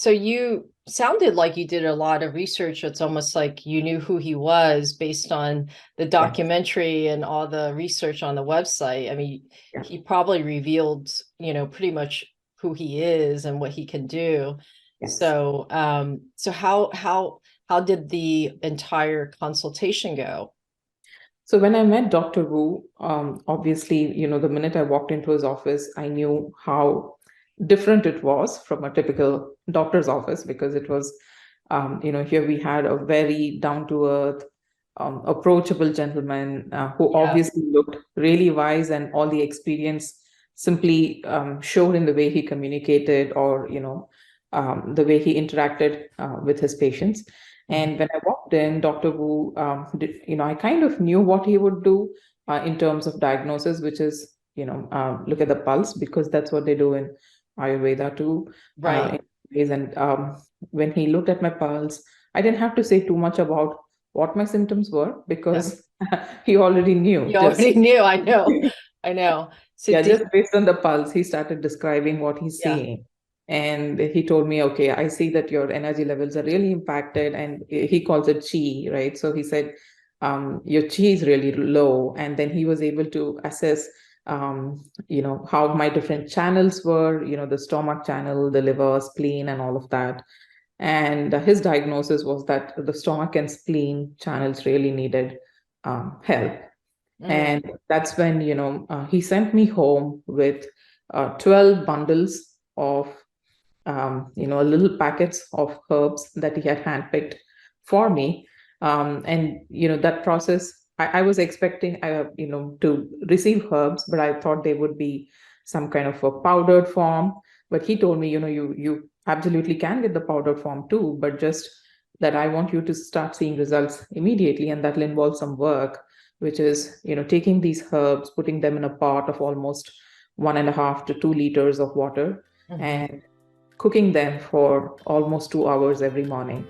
So you sounded like you did a lot of research. It's almost like you knew who he was based on the Yeah, documentary and all the research on the website. I mean, yeah. he probably revealed, pretty much who he is and what he can do. Yes. So how did the entire consultation go? So when I met Dr. Wu, obviously, the minute I walked into his office, I knew how different it was from a typical doctor's office because it was, here we had a very down to earth, approachable gentleman who Yeah. obviously looked really wise, and all the experience simply showed in the way he communicated or, the way he interacted with his patients. Mhm. And when I walked in, Dr. Wu, I kind of knew what he would do in terms of diagnosis, which is, look at the pulse because that's what they do in Ayurveda too. Right. And when he looked at my pulse, I didn't have to say too much about what my symptoms were Yeah. because he already knew. You already knew. I know. I know. So Yeah, did just based on the pulse, he started describing what he's yeah. seeing. And he told me, okay, I see that your energy levels are really impacted. And he calls it chi, right? So he said, your chi is really low. And then he was able to assess, how my different channels were, the stomach channel, the liver, spleen, and all of that. And his diagnosis was that the stomach and spleen channels really needed help. Mm. And that's when, he sent me home with 12 bundles of, little packets of herbs that he had handpicked for me. And, that process, I was expecting, to receive herbs, but I thought they would be some kind of a powdered form. But he told me, you absolutely can get the powdered form too, but just that I want you to start seeing results immediately, and that'll involve some work, which is, taking these herbs, putting them in a pot of almost 1.5 to 2 liters of water, Mhm. and cooking them for almost 2 hours every morning.